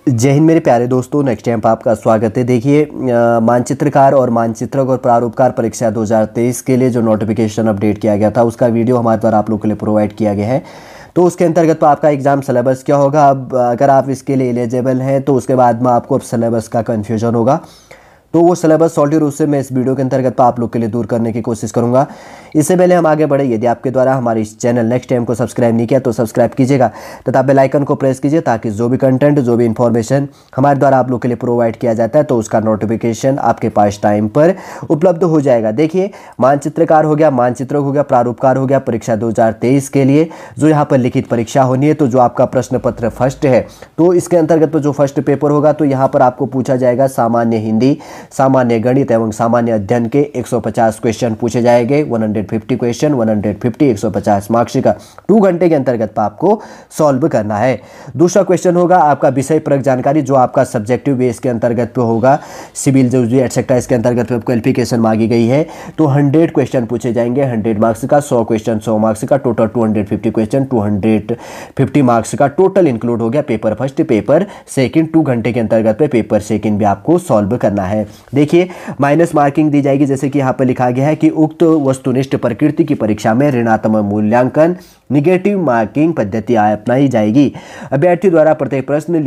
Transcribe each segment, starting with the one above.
जय हिंद मेरे प्यारे दोस्तों, नेक्स्ट टाइम पर आपका स्वागत है। देखिए, मानचित्रकार और मानचित्रक और प्रारूपकार परीक्षा 2023 के लिए जो नोटिफिकेशन अपडेट किया गया था उसका वीडियो हमारे द्वारा आप लोग के लिए प्रोवाइड किया गया है। तो उसके अंतर्गत आपका एग्ज़ाम सिलेबस क्या होगा, अब अगर आप इसके लिए एलिजिबल हैं तो उसके बाद में आपको अब सिलेबस का कन्फ्यूजन होगा, तो वो सिलेबस सॉल्यूट रूप से मैं इस वीडियो के अंतर्गत आप लोग के लिए दूर करने की कोशिश करूंगा। इससे पहले हम आगे बढ़े, यदि आपके द्वारा हमारे इस चैनल नेक्स्ट टाइम को सब्सक्राइब नहीं किया तो सब्सक्राइब कीजिएगा तथा बेल आइकन को प्रेस कीजिए ताकि जो भी कंटेंट, जो भी इन्फॉर्मेशन हमारे द्वारा आप लोग के लिए प्रोवाइड किया जाता है तो उसका नोटिफिकेशन आपके पास टाइम पर उपलब्ध हो जाएगा। देखिए, मानचित्रकार हो गया, मानचित्रक हो गया, प्रारूपकार हो गया, परीक्षा 2023 के लिए जो यहाँ पर लिखित परीक्षा होनी है, तो जो आपका प्रश्न पत्र फर्स्ट है तो इसके अंतर्गत जो फर्स्ट पेपर होगा तो यहाँ पर आपको पूछा जाएगा सामान्य हिंदी, सामान्य गणित एवं सामान्य अध्ययन के 150 क्वेश्चन पूछे जाएंगे। 150 क्वेश्चन, 150 150 मार्क्स का 2 घंटे के अंतर्गत आपको सॉल्व करना है। दूसरा क्वेश्चन होगा आपका विषय परक जानकारी, जो आपका सब्जेक्टिव बेस के अंतर्गत पे होगा, सिविल जूलॉजी एटसेट्रा इसके अंतर्गत क्वालिफिकेशन मांगी गई है। तो 100 क्वेश्चन पूछे जाएंगे, 100 मार्क्स का, 100 क्वेश्चन 100 मार्क्स का, टोटल 250 क्वेश्चन 250 मार्क्स का टोटल इंक्लूड हो गया। पेपर फर्स्ट, पेपर सेकंड 2 घंटे के अंतर्गत पे पेपर सेकंड भी आपको सॉल्व करना है। देखिए, माइनस मार्किंग दी जाएगी, जैसे कि यहाँ पर लिखा गया है कि उक्त वस्तुनिष्ठ प्रकृति की परीक्षा में ऋणात्मक मूल्यांकन निगेटिव मार्किंग पद्धति अपनाई जाएगी। अभ्यर्थी द्वारा प्रत्येक प्रश्न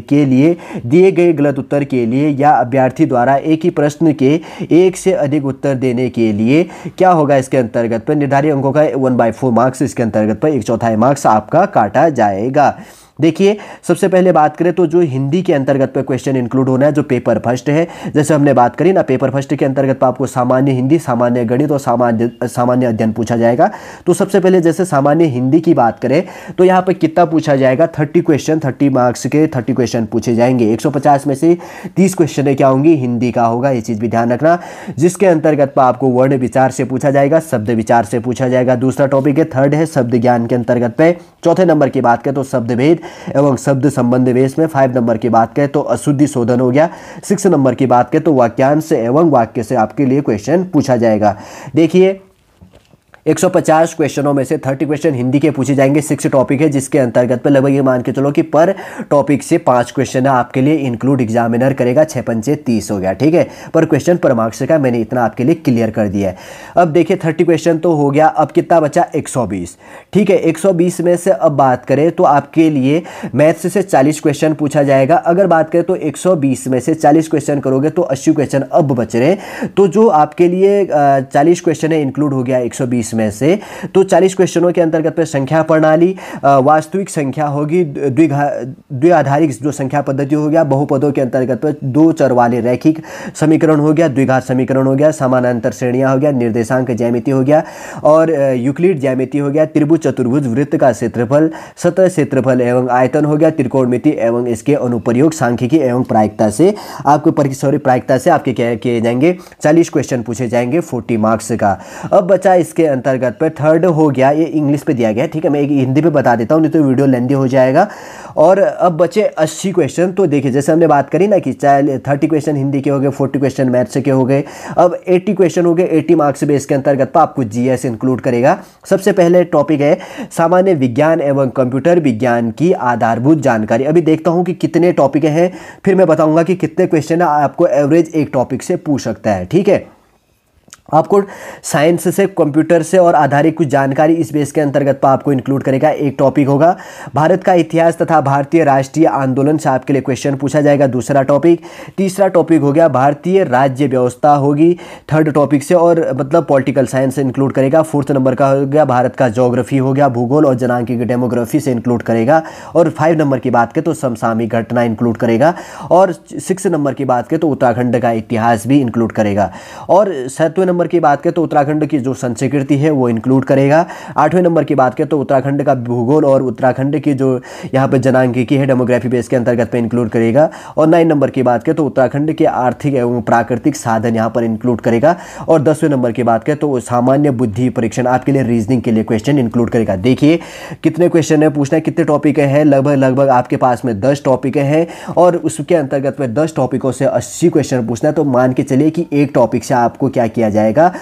के लिए दिए गए गलत उत्तर के लिए या अभ्यर्थी द्वारा एक ही प्रश्न के एक से अधिक उत्तर देने के लिए क्या होगा, इसके अंतर्गत पर निर्धारित अंकों का 1/4 मार्क्स, इसके अंतर्गत पर 1/4 मार्क्स आपका काटा जाएगा। देखिए, सबसे पहले बात करें तो जो हिंदी के अंतर्गत पे क्वेश्चन इंक्लूड होना है, जो पेपर फर्स्ट है, जैसे हमने बात करी ना, पेपर फर्स्ट के अंतर्गत आपको सामान्य हिंदी, सामान्य गणित और सामान्य अध्ययन पूछा जाएगा। तो सबसे पहले जैसे सामान्य हिंदी की बात करें तो यहाँ पे कितना पूछा जाएगा, 30 क्वेश्चन, 30 मार्क्स के 30 क्वेश्चन पूछे जाएंगे। 150 में से 30 क्वेश्चन क्या होंगी, हिंदी का होगा, ये चीज़ भी ध्यान रखना। जिसके अंतर्गत पर आपको वर्ण विचार से पूछा जाएगा, शब्द विचार से पूछा जाएगा। दूसरा टॉपिक है, थर्ड है शब्द ज्ञान के अंतर्गत पे। चौथे नंबर की बात करें तो शब्द भेद एवं शब्द संबंध बेस में। 5 नंबर की बात करें तो अशुद्धि शोधन हो गया। 6 नंबर की बात करें तो वाक्यांश एवं वाक्य से आपके लिए क्वेश्चन पूछा जाएगा। देखिए, 150 क्वेश्चनों में से 30 क्वेश्चन हिंदी के पूछे जाएंगे। 6 टॉपिक है, जिसके अंतर्गत पे लगभग ये मान के चलो कि पर टॉपिक से 5 क्वेश्चन आपके लिए इंक्लूड एग्जामिनर करेगा। 6 पंचे 30 हो गया, ठीक है, पर क्वेश्चन पर मार्क्स का मैंने इतना आपके लिए क्लियर कर दिया है। अब देखिए, 30 क्वेश्चन तो हो गया, अब कितना बचा, 120, ठीक है। 120 में से अब बात करें तो आपके लिए मैथ्स से 40 क्वेश्चन पूछा जाएगा। अगर बात करें तो 120 में से 40 क्वेश्चन करोगे तो 80 क्वेश्चन अब बच रहे। तो जो आपके लिए 40 क्वेश्चन है इंक्लूड हो गया 120 में से। तो 40 क्वेश्चनों के अंतर्गत पे संख्या प्रणाली, वास्तविक संख्या होगी, द्विआधारिक जो संख्या पद्धति हो गया, बहुपदों के अंतर्गत पे 2 चर वाले रैखिक समीकरण हो गया, द्विघात समीकरण हो गया, समानांतर श्रेणियां हो गया, निर्देशांक ज्यामिति हो गया और यूक्लिड ज्यामिति हो गया, त्रिभुज चतुर्भुज, वृत्त का क्षेत्रफल, सतह क्षेत्रफल एवं आयतन हो गया, त्रिकोणमिति एवं इसके अनुप्रयोग, सांख्यिकी एवं प्रायिकता से आपको प्रायिकता से आपके क्या किए जाएंगे, 40 क्वेश्चन पूछे जाएंगे 40 मार्क्स का। अब बचा इसके अंतर्गत पर थर्ड हो गया, ये इंग्लिश पे दिया गया है, ठीक है, मैं हिंदी पे बता देता हूँ नहीं तो वीडियो लेंदी हो जाएगा। और अब बचे 80 क्वेश्चन। तो देखिए, जैसे हमने बात करी ना कि 30 क्वेश्चन हिंदी के हो गए, 40 क्वेश्चन मैथ्स के हो गए, अब 80 क्वेश्चन हो गए। 80 मार्क्स बेस के अंतर्गत पर आपको जीएस इंक्लूड करेगा। सबसे पहले टॉपिक है सामान्य विज्ञान एवं कंप्यूटर विज्ञान की आधारभूत जानकारी। अभी देखता हूँ कि कितने टॉपिक हैं, फिर मैं बताऊंगा कि कितने क्वेश्चन आपको एवरेज एक टॉपिक से पूछ सकता है, ठीक है। आपको साइंस से, कंप्यूटर से और आधारित कुछ जानकारी इस बेस के अंतर्गत पर आपको इंक्लूड करेगा। एक टॉपिक होगा भारत का इतिहास तथा भारतीय राष्ट्रीय आंदोलन से आपके लिए क्वेश्चन पूछा जाएगा, दूसरा टॉपिक। तीसरा टॉपिक हो गया भारतीय राज्य व्यवस्था होगी, थर्ड टॉपिक से, और मतलब पॉलिटिकल साइंस इंक्लूड करेगा। 4th नंबर का हो गया भारत का ज्योग्राफी हो गया, भूगोल और जनांकी डेमोग्राफी से इंक्लूड करेगा। और 5 नंबर की बात करें तो समसामयिक घटना इंक्लूड करेगा। और 6 नंबर की बात करें तो उत्तराखंड का इतिहास भी इंक्लूड करेगा। और 7वें नंबर की बात करें तो उत्तराखंड की जो संस्कृति है वो इंक्लूड करेगा। 8वें नंबर की बात करें तो उत्तराखंड का भूगोल और उत्तराखंड की जो यहाँ पे जनांकिकी है डेमोग्राफी बेस के अंतर्गत पे इंक्लूड करेगा। और 9 नंबर की बात करें तो उत्तराखंड के आर्थिक एवं प्राकृतिक साधन यहाँ पर इंक्लूड करेगा। और 10वें नंबर की बात करें तो सामान्य बुद्धि परीक्षण आपके लिए रीजनिंग के लिए क्वेश्चन इंक्लूड करेगा। देखिए, कितने क्वेश्चन है पूछना है, कितने टॉपिक है, लगभग आपके पास में 10 टॉपिक हैं और उसके अंतर्गत में 10 टॉपिकों से 80 क्वेश्चन पूछना है। तो मान के चलिए कि एक टॉपिक से आपको क्या किया जाएगा, जाएगा,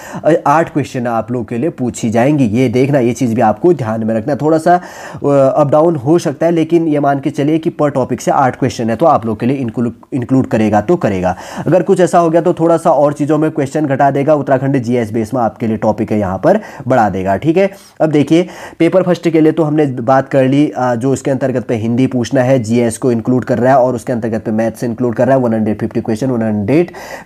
8 क्वेश्चन आप लोग के लिए पूछी जाएंगी। ये देखना, ये चीज़ भी आपको ध्यान में रखना, थोड़ा सा अप डाउन हो सकता है, लेकिन ये मान के चलिए कि पर टॉपिक से 8 क्वेश्चन है तो आप लोग के लिए इंक्लूड करेगा तो करेगा। अगर कुछ ऐसा हो गया तो थोड़ा सा और चीज़ों में क्वेश्चन घटा देगा, उत्तराखंड जीएस बेस में आपके लिए टॉपिक है यहाँ पर बढ़ा देगा। ठीक है, अब देखिए पेपर फर्स्ट के लिए तो हमने बात कर ली, जो इसके अंतर्गत पे हिंदी पूछना है, जीएस को इंक्लूड कर रहा है और उसके अंतर्गत पे मैथ्स इंक्लूड कर रहा है। 150 क्वेश्चन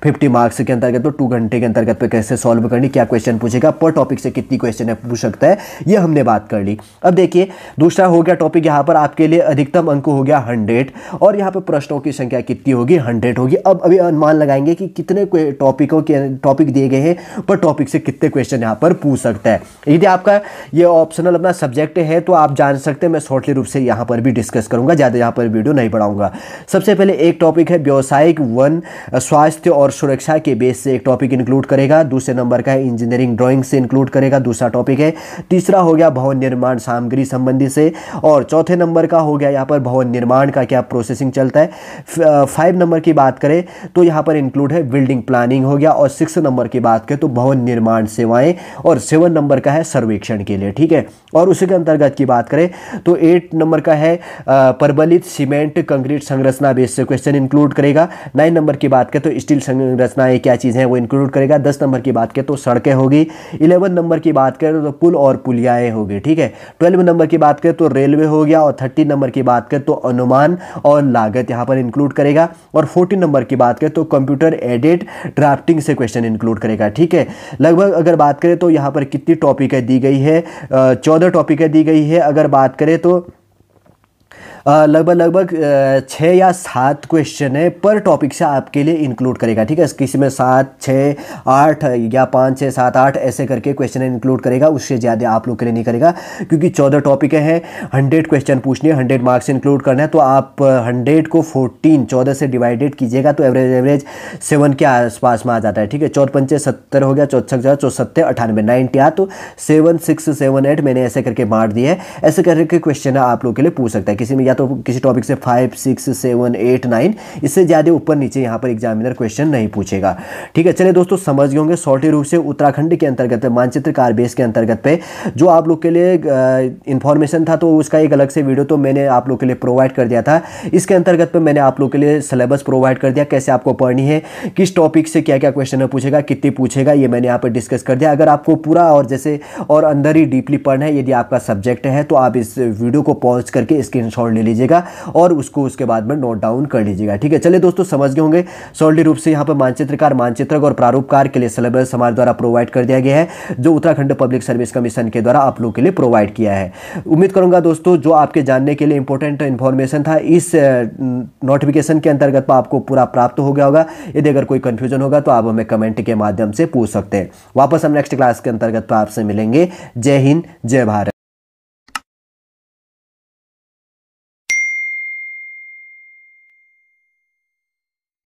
150 मार्क्स के अंतर्गत तो 2 घंटे के अंतर्गत पे कैसे सॉल्व करनी, क्या क्वेश्चन पूछेगा, पर टॉपिक से कितनी क्वेश्चन पूछ सकता है, ये हमने बात कर ली। अब देखिए दूसरा हो गया टॉपिक यहाँ पर आपके लिए अधिकतम अंक हो गया 100 और यहाँ पर प्रश्नों की संख्या कितनी होगी, 100 होगी। अब अभी अनुमान लगाएंगे कि कितने टॉपिक दिए गए हैं, पर टॉपिक से कितने क्वेश्चन यहाँ पर पूछ सकता है। यदि आपका ये ऑप्शनल अपना सब्जेक्ट है तो आप जान सकते हैं, मैं शॉर्टली रूप से यहाँ पर भी डिस्कस करूंगा, ज़्यादा यहाँ पर वीडियो नहीं बढ़ाऊंगा। सबसे पहले एक टॉपिक है व्यावसायिक वन स्वास्थ्य और सुरक्षा के बेस से एक टॉपिक इंक्लूड करेगा। दूसरे नंबर का है इंजीनियरिंग ड्राइंग से इंक्लूड करेगा, दूसरा टॉपिक है। तीसरा हो गया भवन निर्माण सामग्री संबंधी से, और चौथे नंबर का हो गया यहाँ पर भवन निर्माण का क्या प्रोसेसिंग चलता है। 5 नंबर की बात करें तो यहाँ पर इंक्लूड है बिल्डिंग प्लानिंग हो गया, और 6 नंबर की बात करें तो भवन निर्माण सेवाएं, और 7 नंबर का है सर्वेक्षण के लिए। ठीक है, और उसी के अंतर्गत की बात करें तो 8 नंबर का है प्रबलित सीमेंट कंक्रीट संरचना बेस से क्वेश्चन इंक्लूड करेगा। 9 नंबर की बात करें तो स्टील संरचनाएं क्या चीज़ है वो इंक्लूड करेगा। 10 नंबर की बात करें तो सड़कें होगी। 11 नंबर की बात करें तो पुल और पुलियाएं होगी। ठीक है, 12 नंबर की बात करें तो रेलवे हो गया, और 13 नंबर की बात करें तो अनुमान और लागत यहाँ पर इंक्लूड करेगा, और 14 नंबर की बात करें तो कंप्यूटर एडेड ड्राफ्टिंग से क्वेश्चन इंक्लूड करेगा। ठीक है, लगभग अगर बात करें तो यहाँ पर कितनी टॉपिकें दी गई है, 14 टॉपिकें दी गई है। अगर बात करें तो लगभग 6 या 7 क्वेश्चन है पर टॉपिक से आपके लिए इंक्लूड करेगा। ठीक है, किसी में 7, 6, 8 या 5, 6, 7, 8 ऐसे करके क्वेश्चन इंक्लूड करेगा, उससे ज़्यादा आप लोग के लिए नहीं करेगा, क्योंकि 14 टॉपिक हैं, 100 क्वेश्चन पूछनी है, 100 मार्क्स इंक्लूड करना है, तो आप 100 को 14 से डिवाइडेड कीजिएगा तो एवरेज 7 के आसपास में आ जाता है। ठीक है, 4 पंचे 70 हो गया, 4 7 98 90 आ, तो 7 6 7 8 मैंने ऐसे करके बांट दिया है। ऐसे करके क्वेश्चन आप लोग के लिए पूछ सकता है, किसी में या तो किसी टॉपिक से 5, 6, 7, 8, 9, इससे ज़्यादा ऊपर नीचे यहाँ पर एग्जामिनर क्वेश्चन नहीं पूछेगा। ठीक है, चलिए दोस्तों समझ गए होंगे शॉर्टली रूप से उत्तराखंड के अंतर्गत मानचित्रकार बेस के अंतर्गत पे जो आप लोग के लिए इंफॉर्मेशन था, तो उसका एक अलग से वीडियो तो मैंने आप लोग के लिए प्रोवाइड कर दिया था। इसके अंतर्गत पे मैंने आप लोग के लिए सिलेबस प्रोवाइड कर दिया, कैसे आपको पढ़नी है, किस टॉपिक से क्या क्या क्वेश्चन पूछेगा, कितनी पूछेगा, ये मैंने यहाँ पर डिस्कस कर दिया। अगर आपको पूरा और जैसे और अंदर ही डीपली पढ़ना है, यदि आपका सब्जेक्ट है, तो आप इस वीडियो को पॉज करके स्क्रीनशॉट ले लीजिएगा और उसको उसके बाद में नोट डाउन कर लीजिएगा। ठीक है, चलिए दोस्तों समझ गए होंगे सॉलिड रूप से यहाँ पर मानचित्रकार, मानचित्रक और प्रारूपकार के लिए सिलेबस हमारे द्वारा प्रोवाइड कर दिया गया है, जो उत्तराखंड पब्लिक सर्विस कमीशन के द्वारा आप लोग के लिए प्रोवाइड किया है। उम्मीद करूंगा दोस्तों जो आपके जानने के लिए इंपॉर्टेंट इन्फॉर्मेशन था इस नोटिफिकेशन के अंतर्गत आपको पूरा प्राप्त हो गया होगा। यदि अगर कोई कंफ्यूजन होगा तो आप हमें कमेंट के माध्यम से पूछ सकते हैं। वापस हम नेक्स्ट क्लास के अंतर्गत आपसे मिलेंगे। जय हिंद, जय भारत।